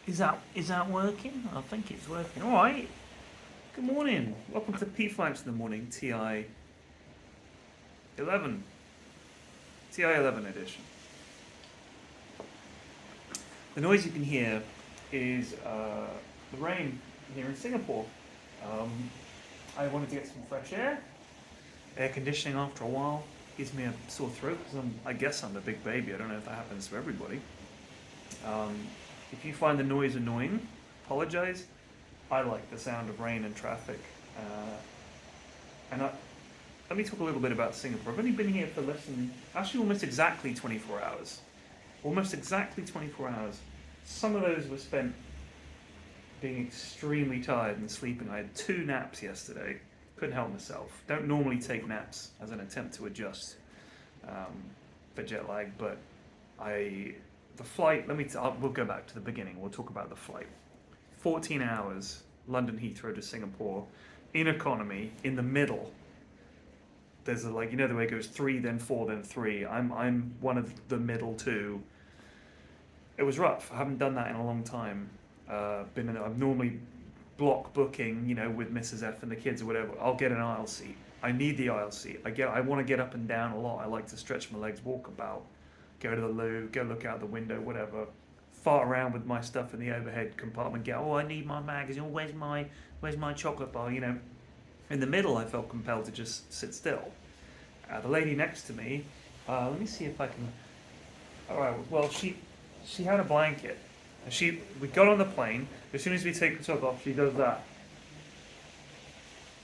Is that working? I think it's working. All right. Good morning. Welcome to PFlax in the morning, TI 11, TI 11 edition. The noise you can hear is the rain here in Singapore. Um, I wanted to get some fresh air. Air conditioning after a while gives me a sore throat because I guess I'm a big baby. I don't know if that happens to everybody. Um, if you find the noise annoying, apologize. I like the sound of rain and traffic. Uh, and let me talk a little bit about Singapore. I've only been here for actually almost exactly 24 hours. Almost exactly 24 hours. Some of those were spent being extremely tired and sleeping. I had 2 naps yesterday. Couldn't help myself. Don't normally take naps as an attempt to adjust um, for jet lag, but the flight. We'll go back to the beginning. We'll talk about the flight. 14 hours, London Heathrow to Singapore, in economy, in the middle. There's the way it goes 3, then 4, then 3. I'm one of the middle two. It was rough. I haven't done that in a long time. I'm normally block booking, with Mrs. F and the kids or whatever. I'll get an aisle seat. I need the aisle seat. I want to get up and down a lot. I like to stretch my legs, walk about, go to the loo, go look out the window, whatever. Fart around with my stuff in the overhead compartment. I need my magazine. Where's my chocolate bar? In the middle, I felt compelled to just sit still. The lady next to me, let me see if I can. All right. Well, she had a blanket. And we got on the plane. As soon as we take the top off, she does that.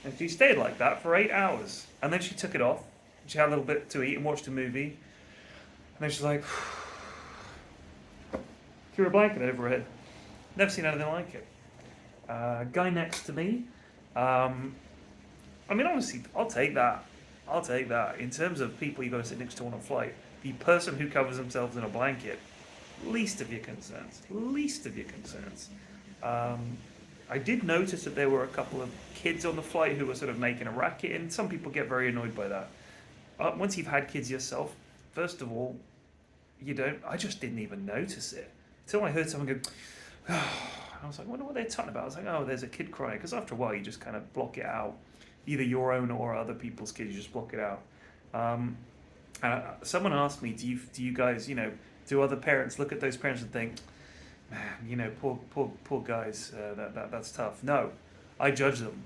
And she stayed like that for 8 hours. And then she took it off. She had a little bit to eat and watched a movie. And then she's like, threw a blanket over her head. Never seen anything like it. Guy next to me. Honestly, I'll take that. I'll take that. In terms of people you got to sit next to on a flight, the person who covers themselves in a blanket, least of your concerns. Least of your concerns. I did notice that there were a couple of kids on the flight who were sort of making a racket, and some people get very annoyed by that. Once you've had kids yourself, first of all, you don't. I just didn't even notice it until I heard someone go. I was like, I wonder what they're talking about. I was like, oh, there's a kid crying. Because after a while, you just kind of block it out. Either your own or other people's kids, you just block it out. Someone asked me, do you guys, do other parents look at those parents and think, man, poor guys, that's tough. No, I judge them.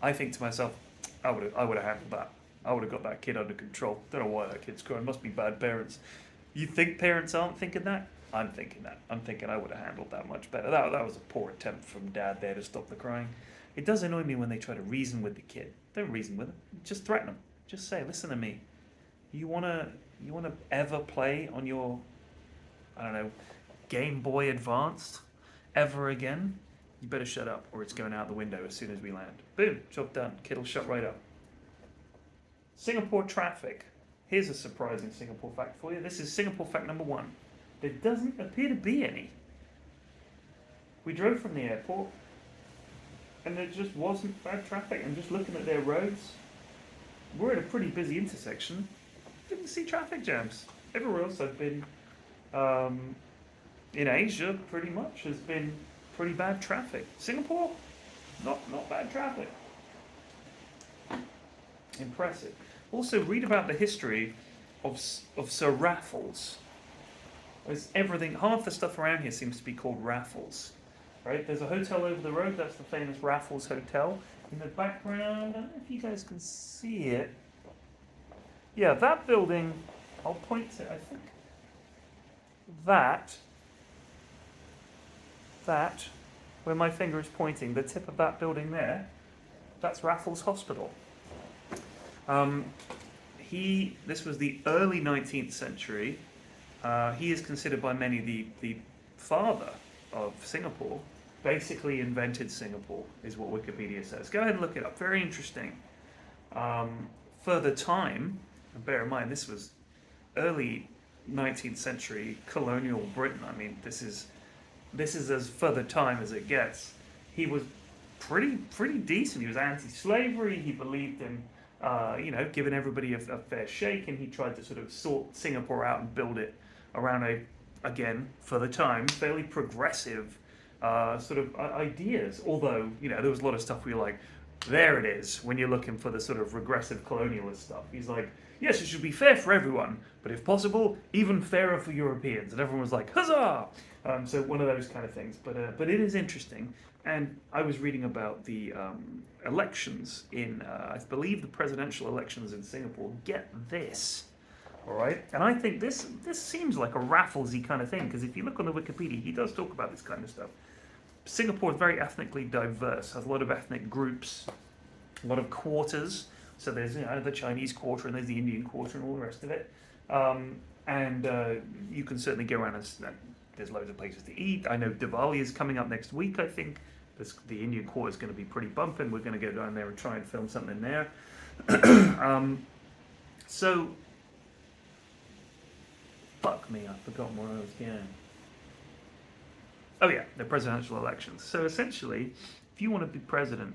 I think to myself, I would have handled that. I would have got that kid under control. Don't know why that kid's crying. Must be bad parents. You think parents aren't thinking that? I'm thinking that. I'm thinking I would have handled that much better. That was a poor attempt from dad there to stop the crying. It does annoy me when they try to reason with the kid. Don't reason with them. Just threaten them. Just say, listen to me. You wanna ever play on your, I don't know, Game Boy Advanced ever again? You better shut up or it's going out the window as soon as we land. Boom, job done. Kid will shut right up. Singapore traffic. Here's a surprising Singapore fact for you. This is Singapore fact number 1. There doesn't appear to be any. We drove from the airport and there just wasn't bad traffic. And just looking at their roads, we're at a pretty busy intersection. Didn't see traffic jams. Everywhere else I've been in Asia pretty much has been pretty bad traffic. Singapore, not bad traffic. Impressive. Also, read about the history of Sir Raffles. There's everything. Half the stuff around here seems to be called Raffles. Right? There's a hotel over the road. That's the famous Raffles Hotel. In the background, I don't know if you guys can see it. Yeah, that building. I'll point to. I think that where my finger is pointing, the tip of that building there, that's Raffles Hospital. This was the early 19th century. He is considered by many the father of Singapore. Basically invented Singapore, is what Wikipedia says. Go ahead and look it up. Very interesting. Further time, and bear in mind this was early 19th century colonial Britain. I mean, this is as further time as it gets. He was pretty decent. He was anti-slavery. He believed in giving everybody a fair shake, and he tried to sort of sort Singapore out and build it around a, again, for the time, fairly progressive sort of ideas. Although, there was a lot of stuff where you're like, there it is, when you're looking for the sort of regressive colonialist stuff. He's like, yes, it should be fair for everyone, but if possible, even fairer for Europeans. And everyone was like, huzzah! So one of those kind of things. But it is interesting. And I was reading about the elections in, I believe, the presidential elections in Singapore. Get this. All right, and I think this seems like a Rafflesy kind of thing, because if you look on the Wikipedia, he does talk about this kind of stuff. Singapore is very ethnically diverse, has a lot of ethnic groups, a lot of quarters. So there's the Chinese quarter and there's the Indian quarter and all the rest of it. And you can certainly go around and there's loads of places to eat. I know Diwali is coming up next week, I think. The Indian quarter is going to be pretty bumping. We're going to go down there and try and film something there. So, fuck me, I've forgotten where I was going. Oh yeah, the presidential elections. So essentially, if you want to be president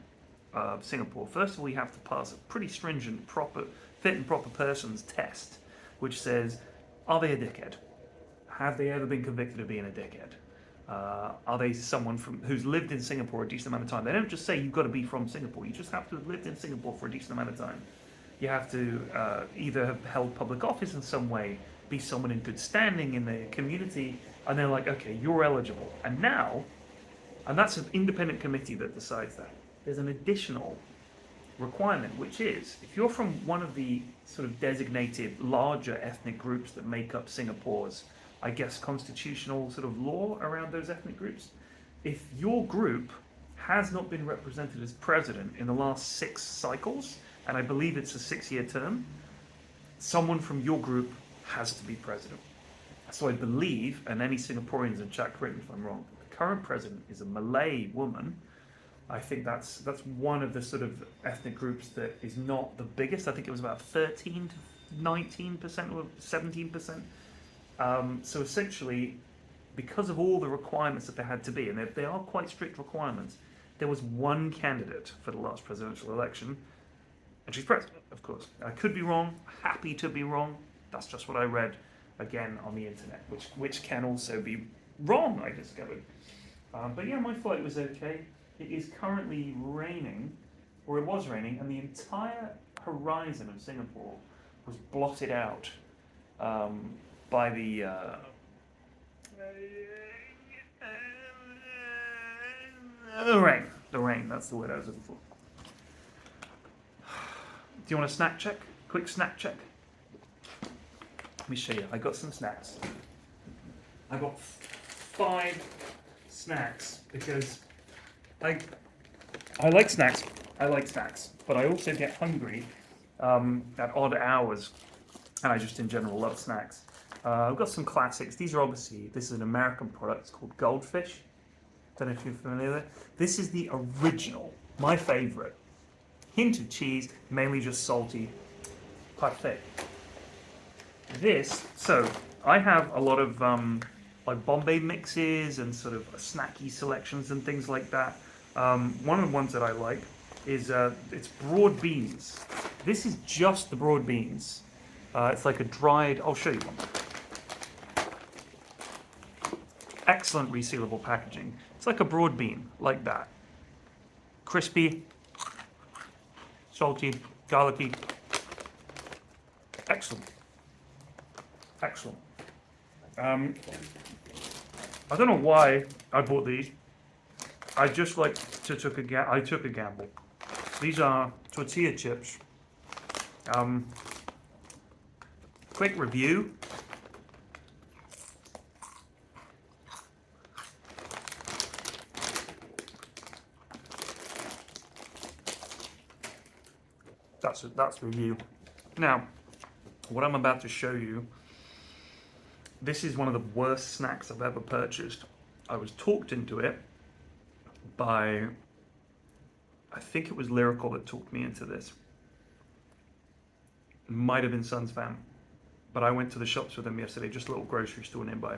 of Singapore, first of all, you have to pass a pretty stringent, fit and proper persons test, which says, are they a dickhead? Have they ever been convicted of being a dickhead? Are they someone who's lived in Singapore a decent amount of time? They don't just say you've got to be from Singapore. You just have to have lived in Singapore for a decent amount of time. You have to either have held public office in some way, be someone in good standing in the community, and they're like, okay, you're eligible. And that's an independent committee that decides that. There's an additional requirement, which is, if you're from one of the sort of designated larger ethnic groups that make up Singapore's, I guess, constitutional sort of law around those ethnic groups, if your group has not been represented as president in the last 6 cycles, and I believe it's a 6-year term, someone from your group has to be president. So I believe, and any Singaporeans in chat correct me if I'm wrong, the current president is a Malay woman. I think that's one of the sort of ethnic groups that is not the biggest. I think it was about 13 to 19% or 17%. So essentially, because of all the requirements that there had to be, and they are quite strict requirements, there was one candidate for the last presidential election, and she's president, of course. I could be wrong, happy to be wrong. That's just what I read, again, on the internet, which can also be wrong, I discovered. But yeah, my flight was okay. It is currently raining, or it was raining, and the entire horizon of Singapore was blotted out by the rain. The rain, that's the word I was looking for. Do you want a snack check? Quick snack check? Let me show you. I got some snacks. I got 5 snacks because I like snacks. I like snacks, but I also get hungry at odd hours, and I just in general love snacks. I've got some classics. These are obviously, this is an American product. It's called Goldfish. Don't know if you're familiar with it. This is the original, my favorite. Hint of cheese, mainly just salty, parfait. So I have a lot of like Bombay mixes and sort of snacky selections and things like that. One of the ones that I like is it's broad beans. This is just the broad beans. It's like a dried, I'll show you one. Excellent resealable packaging. It's like a broad bean, like that. Crispy, salty, garlicky. Excellent. Excellent. I don't know why I bought these. I just like to I took a gamble. These are tortilla chips. Quick review. That's review. Now, what I'm about to show you, this is one of the worst snacks I've ever purchased. I was talked into it by, I think it was Lyrical that talked me into this. It might have been Sons Fam, but I went to the shops with them yesterday, just a little grocery store nearby.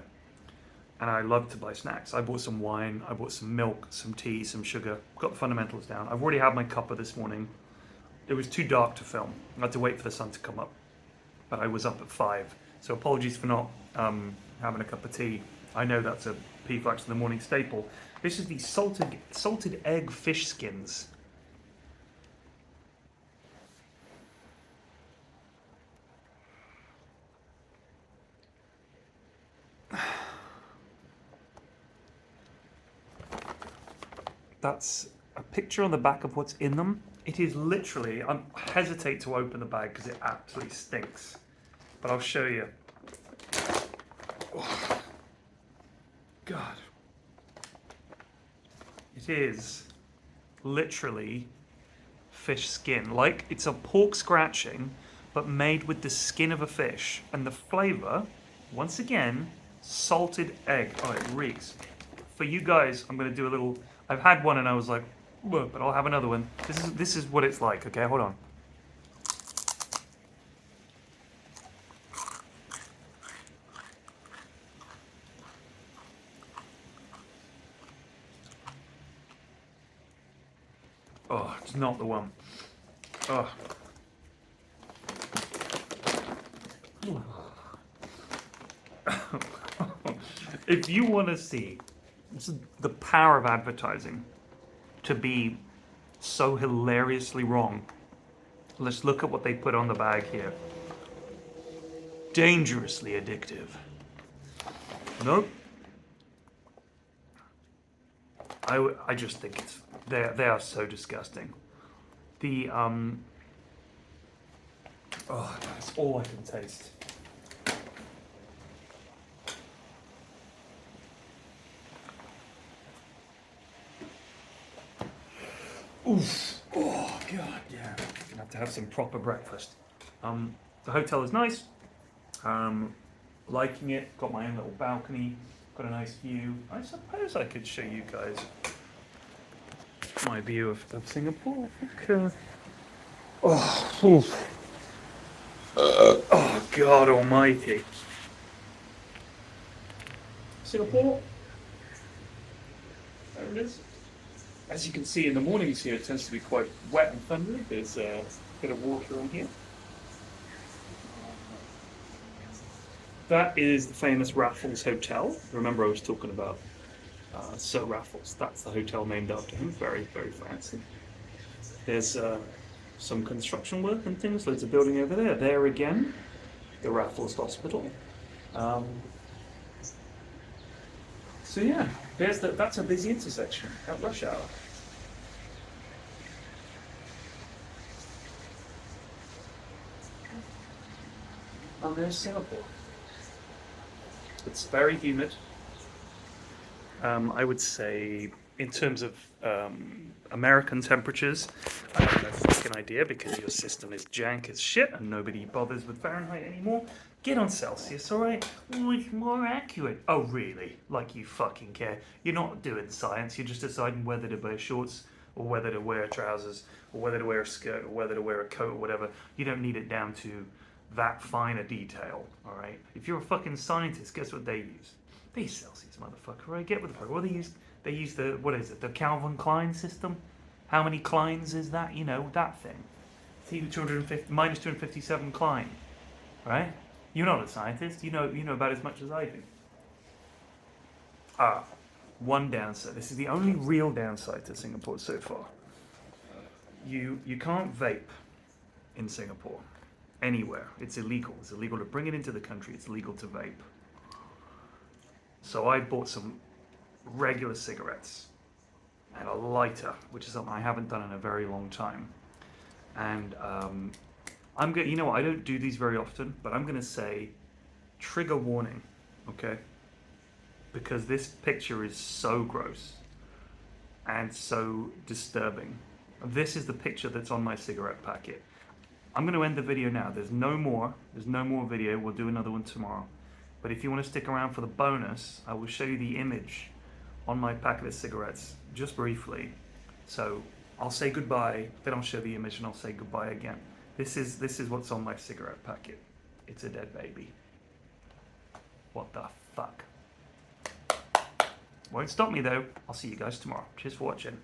And I love to buy snacks. I bought some wine, I bought some milk, some tea, some sugar, got the fundamentals down. I've already had my cuppa this morning. It was too dark to film. I had to wait for the sun to come up. But I was up at 5. So apologies for not having a cup of tea. I know that's a PFlax in the morning staple. This is the salted egg fish skins. That's a picture on the back of what's in them. It is literally, I hesitate to open the bag because it absolutely stinks. But I'll show you. Oh, God. It is literally fish skin. Like it's a pork scratching, but made with the skin of a fish. And the flavour, once again, salted egg. Oh, it reeks. For you guys, I'm going to do a little... I've had one and I was like, whoa, but I'll have another one. This is what it's like, okay? Hold on. Oh, it's not the one. Oh. If you want to see the power of advertising to be so hilariously wrong, let's look at what they put on the bag here. Dangerously addictive. Nope. I just think it's they are so disgusting. The oh, that's all I can taste. Oof. Oh God, yeah. Gonna have to have some proper breakfast. The hotel is nice. Liking it. Got my own little balcony. Got a nice view. I suppose I could show you guys my view of Singapore. I think. Oh God Almighty. Singapore. There it is. As you can see in the mornings here, it tends to be quite wet and thundery. There's a bit of water on here. That is the famous Raffles Hotel. Remember I was talking about Sir Raffles. That's the hotel named after him. Very, very fancy. There's some construction work and things. Loads of building over there. There again, the Raffles Hospital. So yeah, that's a busy intersection at rush hour. And there's Singapore. It's very humid. I would say, in terms of American temperatures, I have no fucking idea because your system is jank as shit and nobody bothers with Fahrenheit anymore. Get on Celsius, alright? Oh, it's more accurate. Oh, really? Like you fucking care. You're not doing science, you're just deciding whether to wear shorts or whether to wear trousers or whether to wear a skirt or whether to wear a coat or whatever. You don't need it down to that fine a detail, alright? If you're a fucking scientist, guess what they use? They use Celsius, motherfucker, right? Get with the program. Well, they use the, what is it, the Calvin Klein system? How many Kleins is that? You know, that thing. It's either 250, minus 257 Klein, right? You're not a scientist. You know about as much as I do. One downside. This is the only real downside to Singapore so far. You can't vape in Singapore anywhere. It's illegal. It's illegal to bring it into the country. It's legal to vape. So I bought some regular cigarettes and a lighter, which is something I haven't done in a very long time. And I'm going. You know what? I don't do these very often, but I'm going to say trigger warning, okay? Because this picture is so gross and so disturbing. This is the picture that's on my cigarette packet. I'm going to end the video now. There's no more video. We'll do another one tomorrow. But if you want to stick around for the bonus, I will show you the image on my packet of cigarettes just briefly. So I'll say goodbye, then I'll show the image and I'll say goodbye again. This is what's on my cigarette packet. It's a dead baby. What the fuck? Won't stop me though. I'll see you guys tomorrow. Cheers for watching.